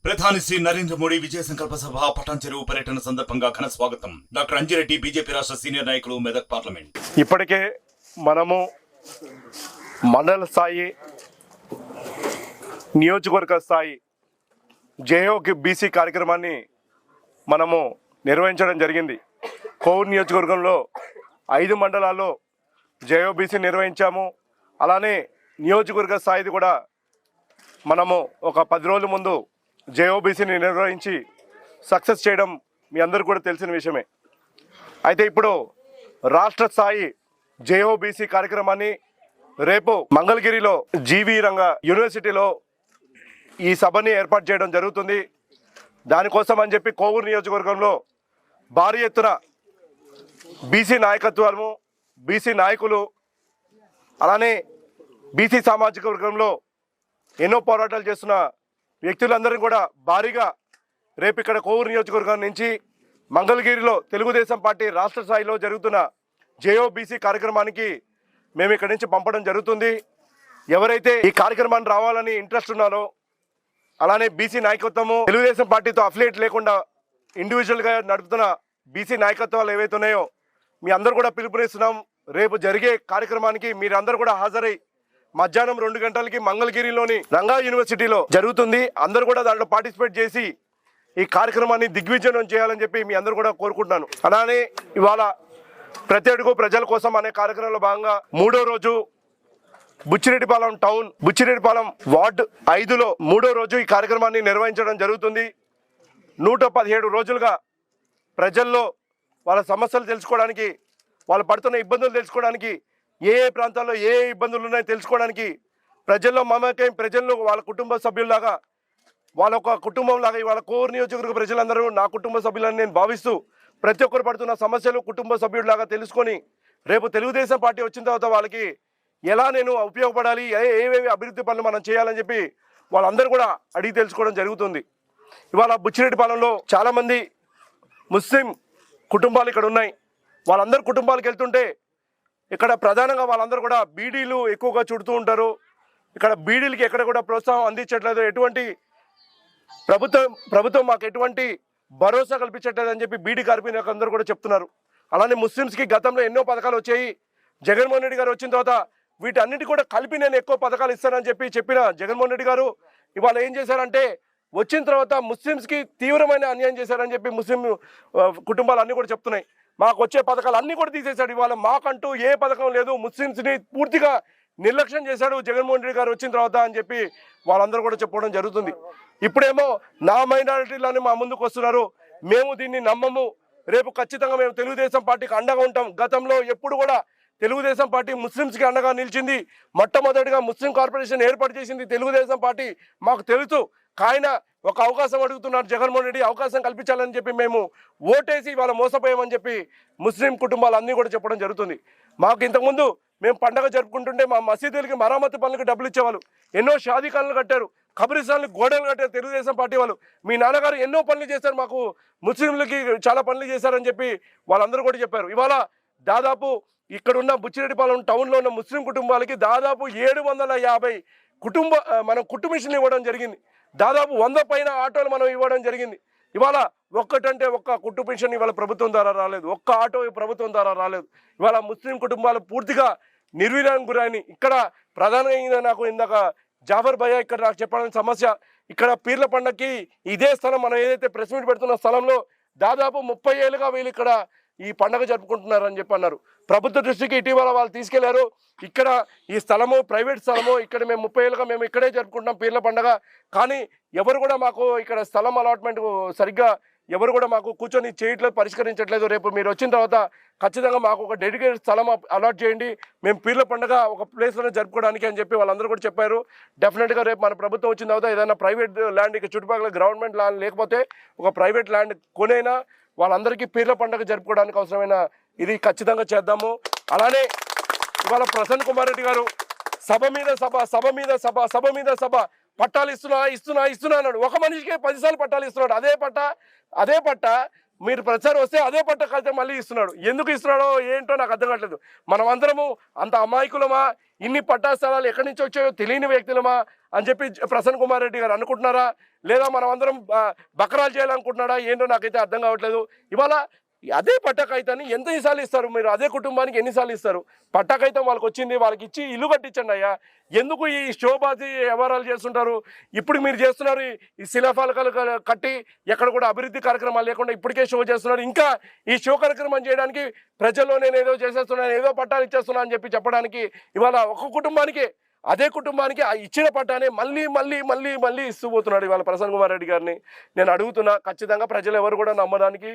ప్రధాని శ్రీ నరేంద్ర మోడీ విజయ సంకల్ప సభ పటాన్ చెరువు పర్యటన సందర్భంగా ఘన స్వాగతం. డాక్టర్ అంజిరెడ్డి బీజేపీ రాష్ట్ర సీనియర్ నాయకులు, మెదక్ పార్లమెంట్. ఇప్పటికే మనము మండల స్థాయి, నియోజకవర్గ స్థాయి జేఓకి బీసీ కార్యక్రమాన్ని మనము నిర్వహించడం జరిగింది. కోవూరు నియోజకవర్గంలో 5 మండలాల్లో జేఓబీసీ నిర్వహించాము. అలానే నియోజకవర్గ స్థాయిది కూడా మనము ఒక 10 రోజుల ముందు జేఓబీసీని నిర్వహించి సక్సెస్ చేయడం మీ అందరికీ కూడా తెలిసిన విషయమే. అయితే ఇప్పుడు రాష్ట్ర స్థాయి జేఓబీసీ కార్యక్రమాన్ని రేపు మంగళగిరిలో జీవి రంగ యూనివర్సిటీలో ఈ సభని ఏర్పాటు చేయడం జరుగుతుంది. దానికోసం అని చెప్పి కోవూరు నియోజకవర్గంలో భారీ ఎత్తున బీసీ నాయకత్వము, బీసీ నాయకులు, అలానే బీసీ సామాజిక వర్గంలో ఎన్నో పోరాటాలు చేస్తున్న వ్యక్తులందరినీ కూడా భారీగా రేపు ఇక్కడ కోవూరు నియోజకవర్గం నుంచి మంగళగిరిలో తెలుగుదేశం పార్టీ రాష్ట్ర స్థాయిలో జరుగుతున్న జేఓబీసీ కార్యక్రమానికి మేము ఇక్కడి నుంచి పంపడం జరుగుతుంది. ఎవరైతే ఈ కార్యక్రమాన్ని రావాలని ఇంట్రెస్ట్ ఉన్నారో, అలానే బీసీ నాయకత్వము తెలుగుదేశం పార్టీతో అఫిలియేట్ లేకుండా ఇండివిజువల్గా నడుపుతున్న బీసీ నాయకత్వాలు ఏవైతే ఉన్నాయో మీ అందరూ కూడా పిలుపునిస్తున్నాం. రేపు జరిగే కార్యక్రమానికి మీరందరూ కూడా హాజరై మధ్యాహ్నం 2 గంటలకి మంగళగిరిలోని రంగా యూనివర్సిటీలో జరుగుతుంది. అందరూ కూడా దాంట్లో పార్టిసిపేట్ చేసి ఈ కార్యక్రమాన్ని దిగ్విజయం చేయాలని చెప్పి మీ అందరూ కూడా కోరుకుంటున్నాను. అలానే ఇవాళ ప్రతి అడుగు ప్రజల కోసం అనే కార్యక్రమంలో భాగంగా 3వ రోజు బుచ్చిరెడ్డిపాలెం టౌన్, బుచ్చిరెడ్డిపాలెం వార్డు 5లో 3వ రోజు ఈ కార్యక్రమాన్ని నిర్వహించడం జరుగుతుంది. 117 రోజులుగా ప్రజల్లో వాళ్ళ సమస్యలు తెలుసుకోవడానికి, వాళ్ళు పడుతున్న ఇబ్బందులు తెలుసుకోవడానికి, ఏ ప్రాంతాల్లో ఏ ఇబ్బందులు ఉన్నాయో తెలుసుకోవడానికి ప్రజల్లో మమేకం, ప్రజల్లో వాళ్ళ కుటుంబ సభ్యుల్లాగా, వాళ్ళ ఒక కుటుంబంలాగా ఇవాళ కోవూరు నియోజకవర్గ ప్రజలందరూ నా కుటుంబ సభ్యులని నేను భావిస్తూ ప్రతి ఒక్కరు పడుతున్న సమస్యలు కుటుంబ సభ్యుడిలాగా తెలుసుకొని రేపు తెలుగుదేశం పార్టీ వచ్చిన తర్వాత వాళ్ళకి ఎలా నేను ఉపయోగపడాలి, ఏవేవి అభివృద్ధి పనులు మనం చేయాలని చెప్పి వాళ్ళందరూ కూడా అడిగి తెలుసుకోవడం జరుగుతుంది. ఇవాళ బుచ్చిరెడ్డిపాలెంలో చాలామంది ముస్లిం కుటుంబాలు ఇక్కడ ఉన్నాయి. వాళ్ళందరూ కుటుంబాలకు వెళ్తుంటే ఇక్కడ ప్రధానంగా వాళ్ళందరూ కూడా బీడీలు ఎక్కువగా చుడుతూ ఉంటారు. ఇక్కడ బీడీలకి ఎక్కడ కూడా ప్రోత్సాహం అందించట్లేదు, ఎటువంటి ప్రభుత్వం మాకు ఎటువంటి భరోసా కల్పించట్లేదు అని చెప్పి బీడీ కార్మికులు అందరూ కూడా చెప్తున్నారు. అలానే ముస్లిమ్స్కి గతంలో ఎన్నో పథకాలు వచ్చాయి. జగన్మోహన్ రెడ్డి గారు వచ్చిన తర్వాత వీటన్నిటి కూడా కలిపి నేను ఎక్కువ పథకాలు ఇస్తానని చెప్పిన జగన్మోహన్ రెడ్డి గారు ఇవాళ ఏం చేశారంటే వచ్చిన తర్వాత ముస్లిమ్స్కి తీవ్రమైన అన్యాయం చేశారని చెప్పి ముస్లిం కుటుంబాలు అన్నీ కూడా చెప్తున్నాయి. మాకు వచ్చే పథకాలు అన్నీ కూడా తీసేశాడు. ఇవాళ మాకంటూ ఏ పథకం లేదు, ముస్లిమ్స్ని పూర్తిగా నిర్లక్ష్యం చేశాడు జగన్మోహన్ రెడ్డి గారు వచ్చిన తర్వాత అని చెప్పి వాళ్ళందరూ కూడా చెప్పుకోవడం జరుగుతుంది. ఇప్పుడేమో నా మైనారిటీలని మా ముందుకు వస్తున్నారు, మేము దీన్ని నమ్మము, రేపు ఖచ్చితంగా మేము తెలుగుదేశం పార్టీకి అండగా ఉంటాం. గతంలో ఎప్పుడు కూడా తెలుగుదేశం పార్టీ ముస్లిమ్స్కి అండగా నిలిచింది. మొట్టమొదటిగా ముస్లిం కార్పొరేషన్ ఏర్పాటు చేసింది తెలుగుదేశం పార్టీ. మాకు తెలుసు. కాయన ఒక అవకాశం అడుగుతున్నారు జగన్మోహన్ రెడ్డి, అవకాశం కల్పించాలని చెప్పి మేము ఓటేసి ఇవాళ మోసపోయామని చెప్పి ముస్లిం కుటుంబాలు అన్నీ కూడా చెప్పడం జరుగుతుంది. మాకు ఇంతకుముందు మేము పండగ జరుపుకుంటుంటే మా మసీదులకి మరామత్తు పనులకి డబ్బులు ఇచ్చేవాళ్ళు. ఎన్నో షాదీఖానాలు కట్టారు, కబ్రిస్తాన్లు గోడలు కట్టారు తెలుగుదేశం పార్టీ వాళ్ళు. మీ నాన్నగారు ఎన్నో పనులు చేశారు, మాకు ముస్లింలకి చాలా పనులు చేశారని చెప్పి వాళ్ళందరూ కూడా చెప్పారు. ఇవాళ దాదాపు ఇక్కడున్న బుచ్చిరెడ్డిపాలెం టౌన్లో ఉన్న ముస్లిం కుటుంబాలకి దాదాపు 750 మనం కుటుంబిషన్లు ఇవ్వడం జరిగింది. దాదాపు 100 పైన ఆటోలు మనం ఇవ్వడం జరిగింది. ఇవాళ ఒక్కటంటే ఒక్క కుటుంబ పెన్షన్ ఇవాళ ప్రభుత్వం ద్వారా రాలేదు, ఒక్క ఆటో ప్రభుత్వం ద్వారా రాలేదు. ఇవాళ ముస్లిం కుటుంబాలు పూర్తిగా నిర్వీర్యానికి గురైన ఇక్కడ ప్రధానంగా నాకు ఇందాక జాఫర్ భయ్య ఇక్కడ నాకు చెప్పడానికి సమస్య, ఇక్కడ పీర్ల పండగకి ఇదే స్థలం మనం ఏదైతే ప్రెస్ మీట్ పెడుతున్న స్థలంలో దాదాపు 30 ఏళ్ళుగా వీళ్ళు ఇక్కడ ఈ పండగ జరుపుకుంటున్నారని చెప్పి అన్నారు. ప్రభుత్వ దృష్టికి ఇటీవల వాళ్ళు తీసుకెళ్లారు. ఇక్కడ ఈ స్థలము ప్రైవేట్ స్థలము, ఇక్కడ మేము 30 ఏళ్ళుగా మేము ఇక్కడే జరుపుకుంటున్నాం పీర్ల పండగ, కానీ ఎవరు కూడా మాకు ఇక్కడ స్థలం అలాట్మెంట్ సరిగ్గా ఎవరు కూడా మాకు కూర్చొని చేయట్లేదు, పరిష్కరించట్లేదు. రేపు మీరు వచ్చిన తర్వాత ఖచ్చితంగా మాకు ఒక డెడికేటెడ్ స్థలం అలాట్ చేయండి, మేము పీర్ల పండుగ ఒక ప్లేస్లోనే జరుపుకోవడానికి అని చెప్పి వాళ్ళందరూ కూడా చెప్పారు. డెఫినెట్గా రేపు మన ప్రభుత్వం వచ్చిన తర్వాత ఏదైనా ప్రైవేట్ ల్యాండ్ ఇక చుట్టుపక్కల గవర్నమెంట్ ల్యాండ్ లేకపోతే ఒక ప్రైవేట్ ల్యాండ్ కొనైనా వాళ్ళందరికీ పీర్ల పండుగ జరుపుకోవడానికి అవసరమైన ఇది ఖచ్చితంగా చేద్దాము. అలానే ఇవాళ ప్రసన్న కుమార్ రెడ్డి గారు సభ మీద సభ పట్టాలు ఇస్తున్నా అన్నాడు. ఒక మనిషికి 10 సార్లు పట్టాలు ఇస్తున్నాడు. అదే పట్ట మీరు ప్రచారం వస్తే అదే పట్ట కలితే మళ్ళీ ఇస్తున్నాడు. ఎందుకు ఇస్తున్నాడో ఏంటో నాకు అర్థం కావట్లేదు. మనం అందరము అంత అమాయకులమా, ఇన్ని పట్టా స్థలాలు ఎక్కడి నుంచి వచ్చాయో తెలియని వ్యక్తులమా అని చెప్పి ప్రసన్న కుమార్ రెడ్డి గారు అనుకుంటున్నారా, లేదా మనం అందరం బకరాలు చేయాలనుకుంటున్నారా ఏంటో నాకైతే అర్థం కావట్లేదు. ఇవాళ అదే పట్టాకైతాన్ని ఎన్నిసార్లు ఇస్తారు మీరు? అదే కుటుంబానికి ఎన్నిసార్లు ఇస్తారు? పట్టాకైతం వాళ్ళకి వచ్చింది, వాళ్ళకి ఇచ్చి ఇల్లు కట్టించండి అయ్యా. ఎందుకు ఈ శోభాజీ వ్యవహారాలు చేస్తుంటారు? ఇప్పుడు మీరు చేస్తున్నారు ఈ శిలాఫలకాలు కట్టి ఎక్కడ కూడా అభివృద్ధి కార్యక్రమాలు లేకుండా ఇప్పటికే షో చేస్తున్నారు. ఇంకా ఈ షో కార్యక్రమం చేయడానికి ప్రజల్లో నేను ఏదో చేసేస్తున్నాను, ఏదో పట్టాలు ఇచ్చేస్తున్నాను అని చెప్పి చెప్పడానికి ఇవాళ ఒక కుటుంబానికి, అదే కుటుంబానికి ఆ ఇచ్చిన పట్టానే మళ్ళీ మళ్ళీ మళ్ళీ మళ్ళీ ఇస్తూ పోతున్నాడు ఇవాళ ప్రసన్న కుమార్ రెడ్డి గారిని. నేను అడుగుతున్నా, ఖచ్చితంగా ప్రజలు ఎవరు కూడా నమ్మడానికి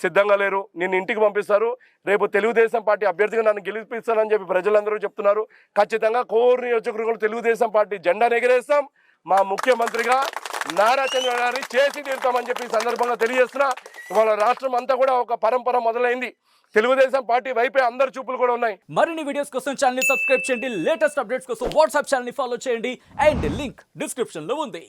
సిద్ధంగా లేరు. నిన్ను ఇంటికి పంపిస్తారు, రేపు తెలుగుదేశం పార్టీ అభ్యర్థిగా నన్ను గెలిపిస్తానని చెప్పి ప్రజలందరూ చెప్తున్నారు. ఖచ్చితంగా కోర్ నియోజకవర్గంలో తెలుగుదేశం పార్టీ జెండా ఎగరేస్తాం, మా ముఖ్యమంత్రిగా నారా చంద్రబాబు గారిని చేసి తీరుతామని చెప్పి ఈ సందర్భంగా తెలియజేస్తున్నా. ఇవాళ రాష్ట్రం అంతా కూడా ఒక పరంపర మొదలైంది, తెలుగుదేశం పార్టీ వైపే అందరి చూపులు కూడా ఉన్నాయి. మరిన్ని వీడియోస్ కోసం ఛానల్ ని సబ్స్క్రైబ్ చేయండి, లేటెస్ట్ అప్డేట్స్ కోసం వాట్సాప్ ఛానల్ ని ఫాలో చేయండి అండ్ లింక్ డిస్క్రిప్షన్ లో ఉంది.